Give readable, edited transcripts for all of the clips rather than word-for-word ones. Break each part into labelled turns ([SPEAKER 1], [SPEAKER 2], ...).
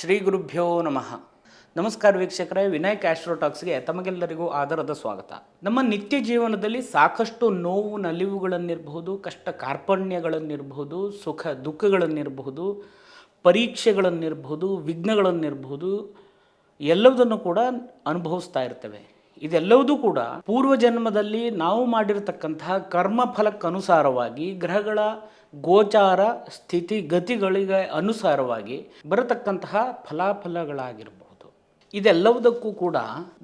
[SPEAKER 1] ಶ್ರೀ ಗುರುಭ್ಯೋ ನಮಃ. ನಮಸ್ಕಾರ ವೀಕ್ಷಕರೇ, ವಿನಾಯಕ್ ಆಸ್ಟ್ರೋಟಾಕ್ಸ್ಗೆ ತಮಗೆಲ್ಲರಿಗೂ ಆದರದ ಸ್ವಾಗತ. ನಮ್ಮ ನಿತ್ಯ ಜೀವನದಲ್ಲಿ ಸಾಕಷ್ಟು ನೋವು ನಲಿವುಗಳನ್ನಿರಬಹುದು, ಕಷ್ಟ ಕಾರ್ಪಣ್ಯಗಳನ್ನಿರಬಹುದು, ಸುಖ ದುಃಖಗಳನ್ನಿರಬಹುದು, ಪರೀಕ್ಷೆಗಳನ್ನಿರಬಹುದು, ವಿಘ್ನಗಳನ್ನಿರಬಹುದು, ಎಲ್ಲವುದನ್ನು ಕೂಡ ಅನುಭವಿಸ್ತಾ ಇರ್ತೇವೆ. ಇದೆಲ್ಲವೂ ಕೂಡ ಪೂರ್ವಜನ್ಮದಲ್ಲಿ ನಾವು ಮಾಡಿರತಕ್ಕಂತಹ ಕರ್ಮಫಲಕ್ಕನುಸಾರವಾಗಿ ಗ್ರಹಗಳ ಗೋಚಾರ ಸ್ಥಿತಿಗತಿಗಳಿಗೆ ಅನುಸಾರವಾಗಿ ಬರತಕ್ಕಂತಹ ಫಲಾಫಲಗಳಾಗಿರಬಹುದು. ಇದೆಲ್ಲವುದಕ್ಕೂ ಕೂಡ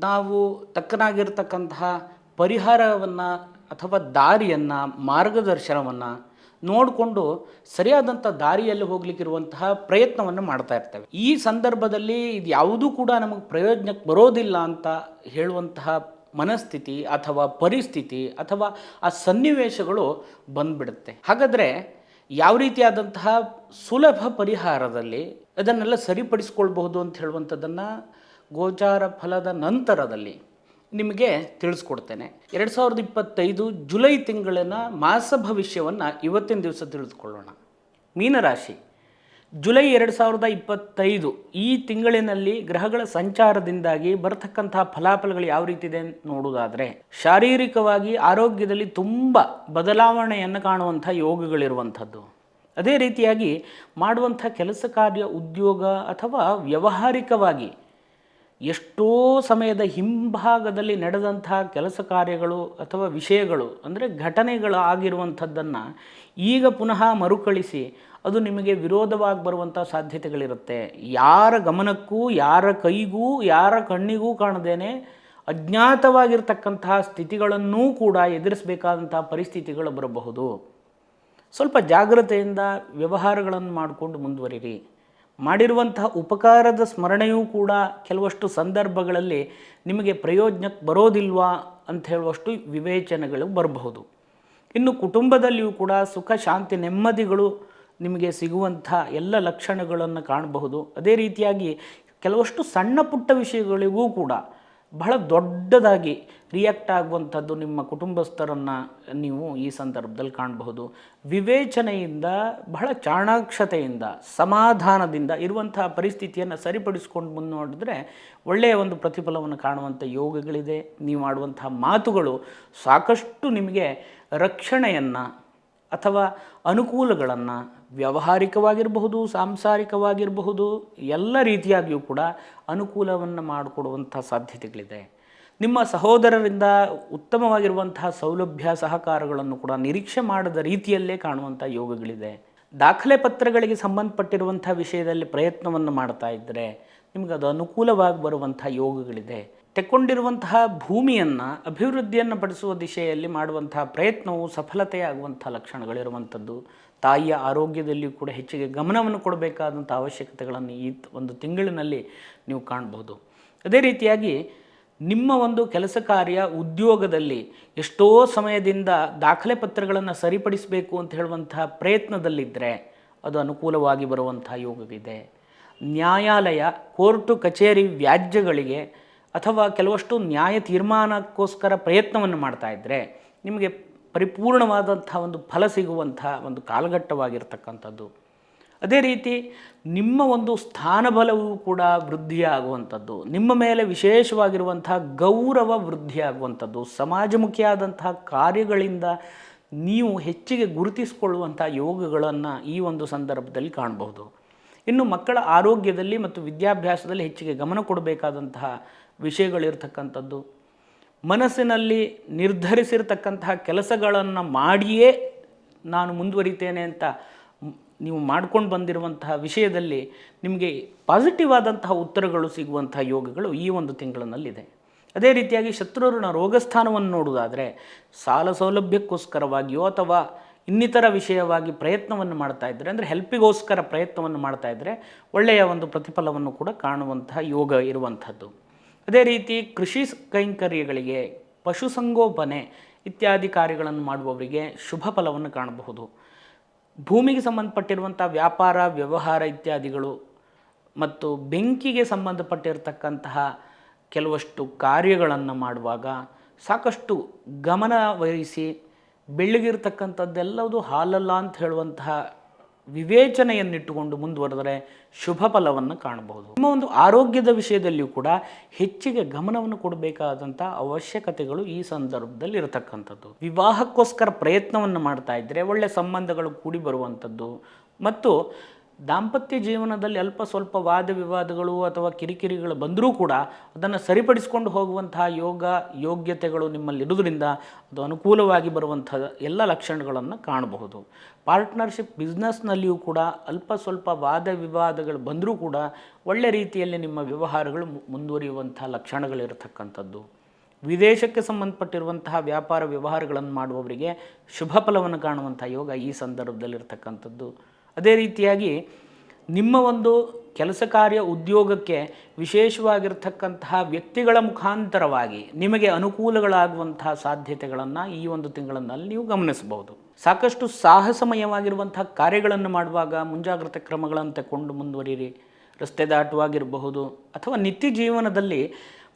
[SPEAKER 1] ನಾವು ತಕ್ಕನಾಗಿರ್ತಕ್ಕಂತಹ ಪರಿಹಾರವನ್ನು ಅಥವಾ ದಾರಿಯನ್ನು, ಮಾರ್ಗದರ್ಶನವನ್ನು ನೋಡಿಕೊಂಡು ಸರಿಯಾದಂಥ ದಾರಿಯಲ್ಲಿ ಹೋಗ್ಲಿಕ್ಕಿರುವಂತಹ ಪ್ರಯತ್ನವನ್ನು ಮಾಡ್ತಾ ಇರ್ತೇವೆ. ಈ ಸಂದರ್ಭದಲ್ಲಿ ಇದು ಯಾವುದೂ ಕೂಡ ನಮಗೆ ಪ್ರಯೋಜನಕ್ಕೆ ಬರೋದಿಲ್ಲ ಅಂತ ಹೇಳುವಂತಹ ಮನಸ್ಥಿತಿ ಅಥವಾ ಪರಿಸ್ಥಿತಿ ಅಥವಾ ಆ ಸನ್ನಿವೇಶಗಳು ಬಂದ್ಬಿಡುತ್ತೆ. ಹಾಗಾದರೆ ಯಾವ ರೀತಿಯಾದಂತಹ ಸುಲಭ ಪರಿಹಾರದಲ್ಲಿ ಅದನ್ನೆಲ್ಲ ಸರಿಪಡಿಸ್ಕೊಳ್ಬಹುದು ಅಂತ ಹೇಳುವಂಥದ್ದನ್ನು ಗೋಚಾರ ಫಲದ ನಂತರದಲ್ಲಿ ನಿಮಗೆ ತಿಳಿಸ್ಕೊಡ್ತೇನೆ. 2025 ಜುಲೈ ತಿಂಗಳಿನ ಮಾಸ ಭವಿಷ್ಯವನ್ನು ಇವತ್ತಿನ ದಿವಸ ತಿಳಿದುಕೊಳ್ಳೋಣ. ಮೀನರಾಶಿ, ಜುಲೈ 2025 ಈ ತಿಂಗಳಿನಲ್ಲಿ ಗ್ರಹಗಳ ಸಂಚಾರದಿಂದಾಗಿ ಬರತಕ್ಕಂತಹ ಫಲಾಫಲಗಳು ಯಾವ ರೀತಿ ಇದೆ ನೋಡುವುದಾದರೆ, ಶಾರೀರಿಕವಾಗಿ ಆರೋಗ್ಯದಲ್ಲಿ ತುಂಬ ಬದಲಾವಣೆಯನ್ನು ಕಾಣುವಂಥ ಯೋಗಗಳಿರುವಂಥದ್ದು. ಅದೇ ರೀತಿಯಾಗಿ ಮಾಡುವಂಥ ಕೆಲಸ ಕಾರ್ಯ, ಉದ್ಯೋಗ ಅಥವಾ ವ್ಯಾವಹಾರಿಕವಾಗಿ ಎಷ್ಟೋ ಸಮಯದ ಹಿಂಭಾಗದಲ್ಲಿ ನಡೆದಂತಹ ಕೆಲಸ ಕಾರ್ಯಗಳು ಅಥವಾ ವಿಷಯಗಳು ಅಂದರೆ ಘಟನೆಗಳು ಆಗಿರುವಂಥದ್ದನ್ನು ಈಗ ಪುನಃ ಮರುಕಳಿಸಿ ಅದು ನಿಮಗೆ ವಿರೋಧವಾಗಿ ಬರುವಂಥ ಸಾಧ್ಯತೆಗಳಿರುತ್ತೆ. ಯಾರ ಗಮನಕ್ಕೂ, ಯಾರ ಕೈಗೂ, ಯಾರ ಕಣ್ಣಿಗೂ ಕಾಣದೇನೆ ಅಜ್ಞಾತವಾಗಿರ್ತಕ್ಕಂತಹ ಸ್ಥಿತಿಗಳನ್ನೂ ಕೂಡ ಎದುರಿಸಬೇಕಾದಂತಹ ಪರಿಸ್ಥಿತಿಗಳು ಬರಬಹುದು. ಸ್ವಲ್ಪ ಜಾಗ್ರತೆಯಿಂದ ವ್ಯವಹಾರಗಳನ್ನು ಮಾಡಿಕೊಂಡು ಮುಂದುವರಿರಿ. ಮಾಡಿರುವಂತಹ ಉಪಕಾರದ ಸ್ಮರಣೆಯೂ ಕೂಡ ಕೆಲವಷ್ಟು ಸಂದರ್ಭಗಳಲ್ಲಿ ನಿಮಗೆ ಪ್ರಯೋಜನಕ್ಕೆ ಬರೋದಿಲ್ವಾ ಅಂತ ಹೇಳುವಷ್ಟು ವಿವೇಚನೆಗಳು ಬರಬಹುದು. ಇನ್ನು ಕುಟುಂಬದಲ್ಲಿಯೂ ಕೂಡ ಸುಖ, ಶಾಂತಿ, ನೆಮ್ಮದಿಗಳು ನಿಮಗೆ ಸಿಗುವಂಥ ಎಲ್ಲ ಲಕ್ಷಣಗಳನ್ನು ಕಾಣಬಹುದು. ಅದೇ ರೀತಿಯಾಗಿ ಕೆಲವಷ್ಟು ಸಣ್ಣ ಪುಟ್ಟ ವಿಷಯಗಳಿಗೂ ಕೂಡ ಬಹಳ ದೊಡ್ಡದಾಗಿ ರಿಯಾಕ್ಟ್ ಆಗುವಂಥದ್ದು ನಿಮ್ಮ ಕುಟುಂಬಸ್ಥರನ್ನು ನೀವು ಈ ಸಂದರ್ಭದಲ್ಲಿ ಕಾಣಬಹುದು. ವಿವೇಚನೆಯಿಂದ, ಬಹಳ ಚಾಣಾಕ್ಷತೆಯಿಂದ, ಸಮಾಧಾನದಿಂದ ಇರುವಂತಹ ಪರಿಸ್ಥಿತಿಯನ್ನು ಸರಿಪಡಿಸ್ಕೊಂಡು ಮುನ್ನೋಡಿದ್ರೆ ಒಳ್ಳೆಯ ಒಂದು ಪ್ರತಿಫಲವನ್ನು ಕಾಣುವಂಥ ಯೋಗಗಳಿದೆ. ನೀವು ಆಡುವಂಥ ಮಾತುಗಳು ಸಾಕಷ್ಟು ನಿಮಗೆ ರಕ್ಷಣೆಯನ್ನು ಅಥವಾ ಅನುಕೂಲಗಳನ್ನು, ವ್ಯಾವಹಾರಿಕವಾಗಿರಬಹುದು, ಸಾಂಸಾರಿಕವಾಗಿರಬಹುದು, ಎಲ್ಲ ರೀತಿಯಾಗಿಯೂ ಕೂಡ ಅನುಕೂಲವನ್ನು ಮಾಡಿಕೊಡುವಂಥ ಸಾಧ್ಯತೆಗಳಿದೆ. ನಿಮ್ಮ ಸಹೋದರರಿಂದ ಉತ್ತಮವಾಗಿರುವಂತಹ ಸೌಲಭ್ಯ, ಸಹಕಾರಗಳನ್ನು ಕೂಡ ನಿರೀಕ್ಷೆ ಮಾಡದ ರೀತಿಯಲ್ಲೇ ಕಾಣುವಂಥ ಯೋಗಗಳಿದೆ. ದಾಖಲೆ ಪತ್ರಗಳಿಗೆ ಸಂಬಂಧಪಟ್ಟಿರುವಂಥ ವಿಷಯದಲ್ಲಿ ಪ್ರಯತ್ನವನ್ನು ಮಾಡ್ತಾ ಇದ್ದರೆ ನಿಮಗೆ ಅದು ಅನುಕೂಲವಾಗಿ ಬರುವಂಥ ಯೋಗಗಳಿದೆ. ತೆಕ್ಕೊಂಡಿರುವಂತಹ ಭೂಮಿಯನ್ನು ಅಭಿವೃದ್ಧಿಯನ್ನು ಪಡಿಸುವ ದಿಶೆಯಲ್ಲಿ ಮಾಡುವಂತಹ ಪ್ರಯತ್ನವು ಸಫಲತೆಯಾಗುವಂಥ ಲಕ್ಷಣಗಳಿರುವಂಥದ್ದು. ತಾಯಿಯ ಆರೋಗ್ಯದಲ್ಲಿಯೂ ಕೂಡ ಹೆಚ್ಚಿಗೆ ಗಮನವನ್ನು ಕೊಡಬೇಕಾದಂಥ ಅವಶ್ಯಕತೆಗಳನ್ನು ಈ ಒಂದು ತಿಂಗಳಿನಲ್ಲಿ ನೀವು ಕಾಣಬಹುದು. ಅದೇ ರೀತಿಯಾಗಿ ನಿಮ್ಮ ಒಂದು ಕೆಲಸ ಕಾರ್ಯ, ಉದ್ಯೋಗದಲ್ಲಿ ಎಷ್ಟೋ ಸಮಯದಿಂದ ದಾಖಲೆ ಪತ್ರಗಳನ್ನು ಸರಿಪಡಿಸಬೇಕು ಅಂತ ಹೇಳುವಂತಹ ಪ್ರಯತ್ನದಲ್ಲಿದ್ದರೆ ಅದು ಅನುಕೂಲವಾಗಿ ಬರುವಂಥ ಯೋಗವಿದೆ. ನ್ಯಾಯಾಲಯ, ಕೋರ್ಟು ಕಚೇರಿ ವ್ಯಾಜ್ಯಗಳಿಗೆ ಅಥವಾ ಕೆಲವಷ್ಟು ನ್ಯಾಯ ತೀರ್ಮಾನಕ್ಕೋಸ್ಕರ ಪ್ರಯತ್ನವನ್ನು ಮಾಡ್ತಾ ಇದ್ದರೆ ನಿಮಗೆ ಪರಿಪೂರ್ಣವಾದಂಥ ಒಂದು ಫಲ ಸಿಗುವಂಥ ಒಂದು ಕಾಲಘಟ್ಟವಾಗಿರ್ತಕ್ಕಂಥದ್ದು. ಅದೇ ರೀತಿ ನಿಮ್ಮ ಒಂದು ಸ್ಥಾನಬಲವೂ ಕೂಡ ವೃದ್ಧಿಯಾಗುವಂಥದ್ದು, ನಿಮ್ಮ ಮೇಲೆ ವಿಶೇಷವಾಗಿರುವಂಥ ಗೌರವ ವೃದ್ಧಿಯಾಗುವಂಥದ್ದು, ಸಮಾಜಮುಖಿಯಾದಂತಹ ಕಾರ್ಯಗಳಿಂದ ನೀವು ಹೆಚ್ಚಿಗೆ ಗುರುತಿಸಿಕೊಳ್ಳುವಂಥ ಯೋಗಗಳನ್ನು ಈ ಒಂದು ಸಂದರ್ಭದಲ್ಲಿ ಕಾಣಬಹುದು. ಇನ್ನು ಮಕ್ಕಳ ಆರೋಗ್ಯದಲ್ಲಿ ಮತ್ತು ವಿದ್ಯಾಭ್ಯಾಸದಲ್ಲಿ ಹೆಚ್ಚಿಗೆ ಗಮನ ಕೊಡಬೇಕಾದಂತಹ ವಿಷಯಗಳಿರ್ತಕ್ಕಂಥದ್ದು. ಮನಸ್ಸಿನಲ್ಲಿ ನಿರ್ಧರಿಸಿರ್ತಕ್ಕಂತಹ ಕೆಲಸಗಳನ್ನು ಮಾಡಿಯೇ ನಾನು ಮುಂದುವರಿತೇನೆ ಅಂತ ನೀವು ಮಾಡ್ಕೊಂಡು ಬಂದಿರುವಂತಹ ವಿಷಯದಲ್ಲಿ ನಿಮಗೆ ಪಾಸಿಟಿವ್ ಆದಂತಹ ಉತ್ತರಗಳು ಸಿಗುವಂತಹ ಯೋಗಗಳು ಈ ಒಂದು ತಿಂಗಳಿನಲ್ಲಿದೆ. ಅದೇ ರೀತಿಯಾಗಿ ಶತ್ರುಋಣ ರೋಗಸ್ಥಾನವನ್ನು ನೋಡುವುದಾದರೆ ಸಾಲ ಸೌಲಭ್ಯಕ್ಕೋಸ್ಕರವಾಗಿಯೋ ಅಥವಾ ಇನ್ನಿತರ ವಿಷಯವಾಗಿ ಪ್ರಯತ್ನವನ್ನು ಮಾಡ್ತಾ ಇದ್ದರೆ, ಅಂದರೆ ಹೆಲ್ಪಿಗೋಸ್ಕರ ಪ್ರಯತ್ನವನ್ನು ಮಾಡ್ತಾ ಇದ್ದರೆ ಒಳ್ಳೆಯ ಒಂದು ಪ್ರತಿಫಲವನ್ನು ಕೂಡ ಕಾಣುವಂತಹ ಯೋಗ ಇರುವಂಥದ್ದು. ಅದೇ ರೀತಿ ಕೃಷಿ ಕೈಂಕರ್ಯಗಳಿಗೆ, ಪಶುಸಂಗೋಪನೆ ಇತ್ಯಾದಿ ಕಾರ್ಯಗಳನ್ನು ಮಾಡುವವರಿಗೆ ಶುಭ ಫಲವನ್ನು ಕಾಣಬಹುದು. ಭೂಮಿಗೆ ಸಂಬಂಧಪಟ್ಟಿರುವಂಥ ವ್ಯಾಪಾರ, ವ್ಯವಹಾರ ಇತ್ಯಾದಿಗಳು ಮತ್ತು ಬೆಂಕಿಗೆ ಸಂಬಂಧಪಟ್ಟಿರತಕ್ಕಂತಹ ಕೆಲವಷ್ಟು ಕಾರ್ಯಗಳನ್ನು ಮಾಡುವಾಗ ಸಾಕಷ್ಟು ಗಮನ ವಹಿಸಿ ಬೆಳ್ಳಗಿರ್ತಕ್ಕಂಥದ್ದೆಲ್ಲವುದು ಹಾಲಲ್ಲ ಅಂತ ಹೇಳುವಂತಹ ವಿವೇಚನೆಯನ್ನಿಟ್ಟುಕೊಂಡು ಮುಂದುವರೆದರೆ ಶುಭ ಫಲವನ್ನು ಕಾಣಬಹುದು. ನಿಮ್ಮ ಒಂದು ಆರೋಗ್ಯದ ವಿಷಯದಲ್ಲಿಯೂ ಕೂಡ ಹೆಚ್ಚಿಗೆ ಗಮನವನ್ನು ಕೊಡಬೇಕಾದಂಥ ಅವಶ್ಯಕತೆಗಳು ಈ ಸಂದರ್ಭದಲ್ಲಿ ಇರತಕ್ಕಂಥದ್ದು. ವಿವಾಹಕ್ಕೋಸ್ಕರ ಪ್ರಯತ್ನವನ್ನು ಮಾಡ್ತಾ ಇದ್ದರೆ ಒಳ್ಳೆಯ ಸಂಬಂಧಗಳು ಕೂಡಿ ಬರುವಂಥದ್ದು ಮತ್ತು ದಾಂಪತ್ಯ ಜೀವನದಲ್ಲಿ ಅಲ್ಪ ಸ್ವಲ್ಪ ವಾದ ವಿವಾದಗಳು ಅಥವಾ ಕಿರಿಕಿರಿಗಳು ಬಂದರೂ ಕೂಡ ಅದನ್ನು ಸರಿಪಡಿಸಿಕೊಂಡು ಹೋಗುವಂತಹ ಯೋಗ್ಯತೆಗಳು ನಿಮ್ಮಲ್ಲಿರುವುದರಿಂದ ಅದು ಅನುಕೂಲವಾಗಿ ಬರುವಂಥ ಎಲ್ಲ ಲಕ್ಷಣಗಳನ್ನು ಕಾಣಬಹುದು. ಪಾರ್ಟ್ನರ್ಶಿಪ್ ಬಿಸ್ನೆಸ್ನಲ್ಲಿಯೂ ಕೂಡ ಅಲ್ಪ ಸ್ವಲ್ಪ ವಾದ ವಿವಾದಗಳು ಬಂದರೂ ಕೂಡ ಒಳ್ಳೆ ರೀತಿಯಲ್ಲಿ ನಿಮ್ಮ ವ್ಯವಹಾರಗಳು ಮುಂದುವರಿಯುವಂಥ ಲಕ್ಷಣಗಳಿರತಕ್ಕಂಥದ್ದು. ವಿದೇಶಕ್ಕೆ ಸಂಬಂಧಪಟ್ಟಿರುವಂತಹ ವ್ಯಾಪಾರ ವ್ಯವಹಾರಗಳನ್ನು ಮಾಡುವವರಿಗೆ ಶುಭ ಫಲವನ್ನು ಕಾಣುವಂಥ ಯೋಗ ಈ ಸಂದರ್ಭದಲ್ಲಿರ್ತಕ್ಕಂಥದ್ದು. ಅದೇ ರೀತಿಯಾಗಿ ನಿಮ್ಮ ಒಂದು ಕೆಲಸ ಕಾರ್ಯ ಉದ್ಯೋಗಕ್ಕೆ ವಿಶೇಷವಾಗಿರ್ತಕ್ಕಂತಹ ವ್ಯಕ್ತಿಗಳ ಮುಖಾಂತರವಾಗಿ ನಿಮಗೆ ಅನುಕೂಲಗಳಾಗುವಂತಹ ಸಾಧ್ಯತೆಗಳನ್ನು ಈ ಒಂದು ತಿಂಗಳಿನಲ್ಲಿ ನೀವು ಗಮನಿಸಬಹುದು. ಸಾಕಷ್ಟು ಸಾಹಸಮಯವಾಗಿರುವಂತಹ ಕಾರ್ಯಗಳನ್ನು ಮಾಡುವಾಗ ಮುಂಜಾಗ್ರತೆ ಕ್ರಮಗಳನ್ನು ತಗೊಂಡು ಮುಂದುವರಿಯಿರಿ. ರಸ್ತೆ ದಾಟುವಾಗಿರಬಹುದು ಅಥವಾ ನಿತ್ಯ ಜೀವನದಲ್ಲಿ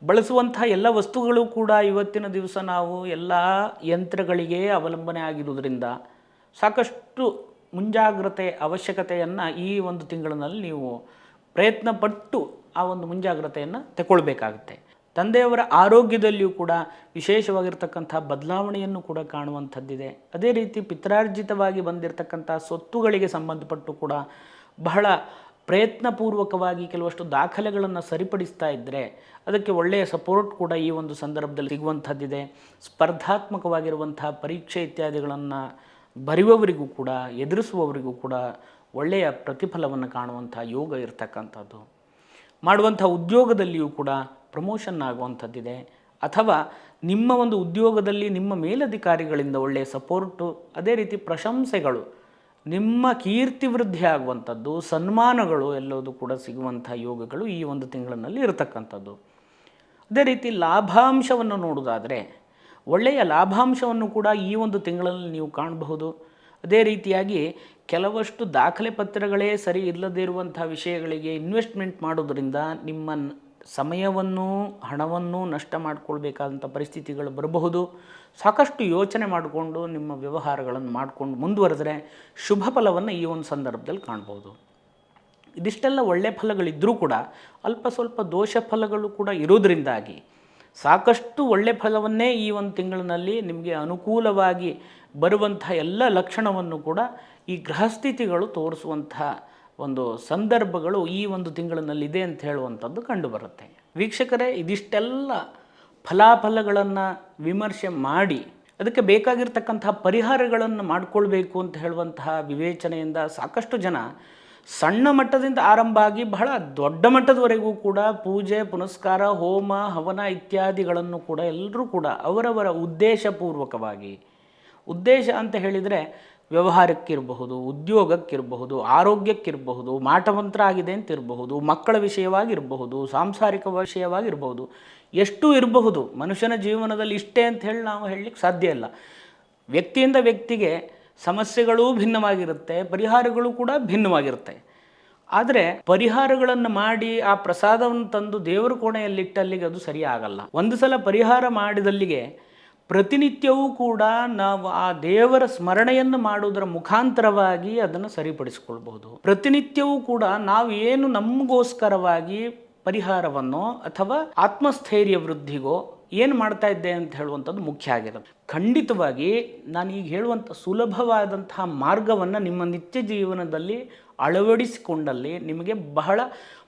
[SPEAKER 1] ಬಳಸುವಂತಹ ಎಲ್ಲ ವಸ್ತುಗಳು ಕೂಡ ಇವತ್ತಿನ ದಿವಸ ನಾವು ಎಲ್ಲ ಯಂತ್ರಗಳಿಗೆ ಅವಲಂಬನೆ ಆಗಿರುವುದರಿಂದ ಸಾಕಷ್ಟು ಮುಂಜಾಗ್ರತೆ ಅವಶ್ಯಕತೆಯನ್ನು ಈ ಒಂದು ತಿಂಗಳಿನಲ್ಲಿ ನೀವು ಪ್ರಯತ್ನಪಟ್ಟು ಆ ಒಂದು ಮುಂಜಾಗ್ರತೆಯನ್ನು ತಗೊಳ್ಬೇಕಾಗುತ್ತೆ. ತಂದೆಯವರ ಆರೋಗ್ಯದಲ್ಲಿಯೂ ಕೂಡ ವಿಶೇಷವಾಗಿರ್ತಕ್ಕಂಥ ಬದಲಾವಣೆಯನ್ನು ಕೂಡ ಕಾಣುವಂಥದ್ದಿದೆ. ಅದೇ ರೀತಿ ಪಿತ್ರಾರ್ಜಿತವಾಗಿ ಬಂದಿರತಕ್ಕಂಥ ಸ್ವತ್ತುಗಳಿಗೆ ಸಂಬಂಧಪಟ್ಟು ಕೂಡ ಬಹಳ ಪ್ರಯತ್ನಪೂರ್ವಕವಾಗಿ ಕೆಲವಷ್ಟು ದಾಖಲೆಗಳನ್ನು ಸರಿಪಡಿಸ್ತಾ ಇದ್ದರೆ ಅದಕ್ಕೆ ಒಳ್ಳೆಯ ಸಪೋರ್ಟ್ ಕೂಡ ಈ ಒಂದು ಸಂದರ್ಭದಲ್ಲಿ ಸಿಗುವಂಥದ್ದಿದೆ. ಸ್ಪರ್ಧಾತ್ಮಕವಾಗಿರುವಂಥ ಪರೀಕ್ಷೆ ಇತ್ಯಾದಿಗಳನ್ನು ಬರೆಯುವವರಿಗೂ ಕೂಡ ಎದುರಿಸುವವರಿಗೂ ಕೂಡ ಒಳ್ಳೆಯ ಪ್ರತಿಫಲವನ್ನು ಕಾಣುವಂಥ ಯೋಗ ಇರತಕ್ಕಂಥದ್ದು. ಮಾಡುವಂಥ ಉದ್ಯೋಗದಲ್ಲಿಯೂ ಕೂಡ ಪ್ರಮೋಷನ್ ಆಗುವಂಥದ್ದಿದೆ ಅಥವಾ ನಿಮ್ಮ ಒಂದು ಉದ್ಯೋಗದಲ್ಲಿ ನಿಮ್ಮ ಮೇಲಧಿಕಾರಿಗಳಿಂದ ಒಳ್ಳೆಯ ಸಪೋರ್ಟು, ಅದೇ ರೀತಿ ಪ್ರಶಂಸೆಗಳು, ನಿಮ್ಮ ಕೀರ್ತಿ ವೃದ್ಧಿ ಆಗುವಂಥದ್ದು, ಸನ್ಮಾನಗಳು ಎಲ್ಲವೂ ಕೂಡ ಸಿಗುವಂಥ ಯೋಗಗಳು ಈ ಒಂದು ತಿಂಗಳಿನಲ್ಲಿ ಇರತಕ್ಕಂಥದ್ದು. ಅದೇ ರೀತಿ ಲಾಭಾಂಶವನ್ನು ನೋಡುವುದಾದರೆ ಒಳ್ಳೆಯ ಲಾಭಾಂಶವನ್ನು ಕೂಡ ಈ ಒಂದು ತಿಂಗಳಲ್ಲಿ ನೀವು ಕಾಣಬಹುದು. ಅದೇ ರೀತಿಯಾಗಿ ಕೆಲವಷ್ಟು ದಾಖಲೆ ಪತ್ರಗಳೇ ಸರಿ ಇಲ್ಲದೇ ಇರುವಂಥ ವಿಷಯಗಳಿಗೆ ಇನ್ವೆಸ್ಟ್ಮೆಂಟ್ ಮಾಡೋದರಿಂದ ನಿಮ್ಮ ಸಮಯವನ್ನು ಹಣವನ್ನು ನಷ್ಟ ಮಾಡಿಕೊಳ್ಬೇಕಾದಂಥ ಪರಿಸ್ಥಿತಿಗಳು ಬರಬಹುದು. ಸಾಕಷ್ಟು ಯೋಚನೆ ಮಾಡಿಕೊಂಡು ನಿಮ್ಮ ವ್ಯವಹಾರಗಳನ್ನು ಮಾಡಿಕೊಂಡು ಮುಂದುವರೆದರೆ ಶುಭ ಫಲವನ್ನು ಈ ಒಂದು ಸಂದರ್ಭದಲ್ಲಿ ಕಾಣ್ಬೋದು. ಇದಿಷ್ಟೆಲ್ಲ ಒಳ್ಳೆಯ ಫಲಗಳಿದ್ದರೂ ಕೂಡ ಅಲ್ಪ ಸ್ವಲ್ಪ ದೋಷ ಫಲಗಳು ಕೂಡ ಇರೋದರಿಂದಾಗಿ ಸಾಕಷ್ಟು ಒಳ್ಳೆಯ ಫಲವನ್ನೇ ಈ ಒಂದು ತಿಂಗಳಿನಲ್ಲಿ ನಿಮಗೆ ಅನುಕೂಲವಾಗಿ ಬರುವಂಥ ಎಲ್ಲ ಲಕ್ಷಣವನ್ನು ಕೂಡ ಈ ಗ್ರಹಸ್ಥಿತಿಗಳು ತೋರಿಸುವಂಥ ಒಂದು ಸಂದರ್ಭಗಳು ಈ ಒಂದು ತಿಂಗಳಿನಲ್ಲಿದೆ ಅಂತ ಹೇಳುವಂಥದ್ದು ಕಂಡುಬರುತ್ತೆ. ವೀಕ್ಷಕರೇ, ಇದಿಷ್ಟೆಲ್ಲ ಫಲಾಫಲಗಳನ್ನು ವಿಮರ್ಶೆ ಮಾಡಿ ಅದಕ್ಕೆ ಬೇಕಾಗಿರ್ತಕ್ಕಂತಹ ಪರಿಹಾರಗಳನ್ನು ಮಾಡಿಕೊಳ್ಬೇಕು ಅಂತ ಹೇಳುವಂತಹ ವಿವೇಚನೆಯಿಂದ ಸಾಕಷ್ಟು ಜನ ಸಣ್ಣ ಮಟ್ಟದಿಂದ ಆರಂಭ ಆಗಿ ಬಹಳ ದೊಡ್ಡ ಮಟ್ಟದವರೆಗೂ ಕೂಡ ಪೂಜೆ ಪುನಸ್ಕಾರ ಹೋಮ ಹವನ ಇತ್ಯಾದಿಗಳನ್ನು ಕೂಡ ಎಲ್ಲರೂ ಕೂಡ ಅವರವರ ಉದ್ದೇಶಪೂರ್ವಕವಾಗಿ, ಉದ್ದೇಶ ಅಂತ ಹೇಳಿದರೆ ವ್ಯವಹಾರಕ್ಕಿರಬಹುದು, ಉದ್ಯೋಗಕ್ಕಿರಬಹುದು, ಆರೋಗ್ಯಕ್ಕಿರಬಹುದು, ಮಾಟಮಂತ್ರ ಆಗಿದೆ ಅಂತಿರಬಹುದು, ಮಕ್ಕಳ ವಿಷಯವಾಗಿರಬಹುದು, ಸಾಂಸಾರಿಕ ವಿಷಯವಾಗಿರಬಹುದು, ಎಷ್ಟು ಇರಬಹುದು. ಮನುಷ್ಯನ ಜೀವನದಲ್ಲಿ ಇಷ್ಟೇ ಅಂತ ಹೇಳಿ ನಾವು ಹೇಳಲಿಕ್ಕೆ ಸಾಧ್ಯ ಇಲ್ಲ. ವ್ಯಕ್ತಿಯಿಂದ ವ್ಯಕ್ತಿಗೆ ಸಮಸ್ಯೆಗಳೂ ಭಿನ್ನವಾಗಿರುತ್ತೆ, ಪರಿಹಾರಗಳು ಕೂಡ ಭಿನ್ನವಾಗಿರುತ್ತೆ. ಆದರೆ ಪರಿಹಾರಗಳನ್ನು ಮಾಡಿ ಆ ಪ್ರಸಾದವನ್ನು ತಂದು ದೇವರ ಕೋಣೆಯಲ್ಲಿಟ್ಟಲ್ಲಿಗೆ ಅದು ಸರಿ ಆಗಲ್ಲ. ಒಂದು ಸಲ ಪರಿಹಾರ ಮಾಡಿದಲ್ಲಿಗೆ ಪ್ರತಿನಿತ್ಯವೂ ಕೂಡ ನಾವು ಆ ದೇವರ ಸ್ಮರಣೆಯನ್ನು ಮಾಡುವುದರ ಮುಖಾಂತರವಾಗಿ ಅದನ್ನು ಸರಿಪಡಿಸಿಕೊಳ್ಬಹುದು. ಪ್ರತಿನಿತ್ಯವೂ ಕೂಡ ನಾವು ಏನು ನಮಗೋಸ್ಕರವಾಗಿ ಪರಿಹಾರವನ್ನು ಅಥವಾ ಆತ್ಮಸ್ಥೈರ್ಯ ವೃದ್ಧಿಗೋ ಏನು ಮಾಡ್ತಾ ಇದ್ದೆ ಅಂತ ಹೇಳುವಂಥದ್ದು ಮುಖ್ಯ ಆಗಿರೋದು. ಖಂಡಿತವಾಗಿ ನಾನು ಈಗ ಹೇಳುವಂಥ ಸುಲಭವಾದಂತಹ ಮಾರ್ಗವನ್ನು ನಿಮ್ಮ ನಿತ್ಯ ಜೀವನದಲ್ಲಿ ಅಳವಡಿಸಿಕೊಂಡಲ್ಲಿ ನಿಮಗೆ ಬಹಳ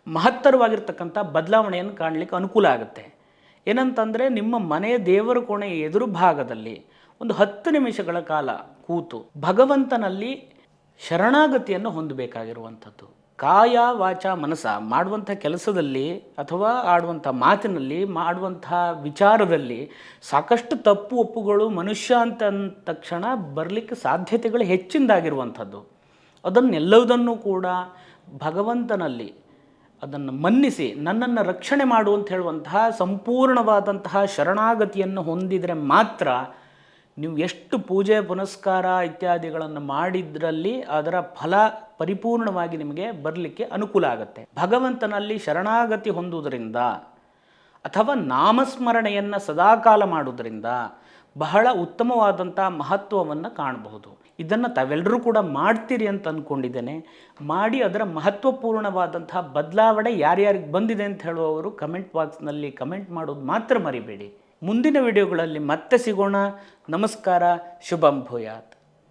[SPEAKER 1] ಮಹತ್ತರವಾಗಿರ್ತಕ್ಕಂಥ ಬದಲಾವಣೆಯನ್ನು ಕಾಣಲಿಕ್ಕೆ ಅನುಕೂಲ ಆಗುತ್ತೆ. ಏನಂತಂದರೆ, ನಿಮ್ಮ ಮನೆಯ ದೇವರ ಕೋಣೆಯ ಎದುರು ಭಾಗದಲ್ಲಿ ಒಂದು 10 ನಿಮಿಷಗಳ ಕಾಲ ಕೂತು ಭಗವಂತನಲ್ಲಿ ಶರಣಾಗತಿಯನ್ನು ಹೊಂದಬೇಕಾಗಿರುವಂಥದ್ದು. ಕಾಯ ವಾಚ ಮನಸ ಮಾಡುವಂಥ ಕೆಲಸದಲ್ಲಿ ಅಥವಾ ಆಡುವಂಥ ಮಾತಿನಲ್ಲಿ ಮಾಡುವಂಥ ವಿಚಾರದಲ್ಲಿ ಸಾಕಷ್ಟು ತಪ್ಪು ಒಪ್ಪುಗಳು ಮನುಷ್ಯ ಅಂತ ಅಂದ ತಕ್ಷಣ ಬರಲಿಕ್ಕೆ ಸಾಧ್ಯತೆಗಳು ಹೆಚ್ಚಿನದಾಗಿರುವಂಥದ್ದು. ಅದನ್ನೆಲ್ಲವುದನ್ನು ಕೂಡ ಭಗವಂತನಲ್ಲಿ ಅದನ್ನು ಮನ್ನಿಸಿ ನನ್ನನ್ನು ರಕ್ಷಣೆ ಮಾಡು ಅಂತ ಹೇಳುವಂತಹ ಸಂಪೂರ್ಣವಾದಂತಹ ಶರಣಾಗತಿಯನ್ನು ಹೊಂದಿದರೆ ಮಾತ್ರ ನೀವು ಎಷ್ಟು ಪೂಜೆ ಪುನಸ್ಕಾರ ಇತ್ಯಾದಿಗಳನ್ನು ಮಾಡಿದ್ರಲ್ಲಿ ಅದರ ಫಲ ಪರಿಪೂರ್ಣವಾಗಿ ನಿಮಗೆ ಬರಲಿಕ್ಕೆ ಅನುಕೂಲ ಆಗುತ್ತೆ. ಭಗವಂತನಲ್ಲಿ ಶರಣಾಗತಿ ಹೊಂದುವುದರಿಂದ ಅಥವಾ ನಾಮಸ್ಮರಣೆಯನ್ನು ಸದಾಕಾಲ ಮಾಡುವುದರಿಂದ ಬಹಳ ಉತ್ತಮವಾದಂಥ ಮಹತ್ವವನ್ನು ಕಾಣಬಹುದು. ಇದನ್ನು ತಾವೆಲ್ಲರೂ ಕೂಡ ಮಾಡ್ತೀರಿ ಅಂತ ಅಂದ್ಕೊಂಡಿದ್ದೇನೆ. ಮಾಡಿ ಅದರ ಮಹತ್ವಪೂರ್ಣವಾದಂತಹ ಬದಲಾವಣೆ ಯಾರ್ಯಾರಿಗೆ ಬಂದಿದೆ ಅಂತ ಹೇಳುವವರು ಕಮೆಂಟ್ ಬಾಕ್ಸ್ನಲ್ಲಿ ಕಮೆಂಟ್ ಮಾಡೋದು ಮಾತ್ರ ಮರಿಬೇಡಿ. ಮುಂದಿನ ವಿಡಿಯೋಗಳಲ್ಲಿ ಮತ್ತೆ ಸಿಗೋಣ. ನಮಸ್ಕಾರ. ಶುಭಂ ಭೂಯಾತ್.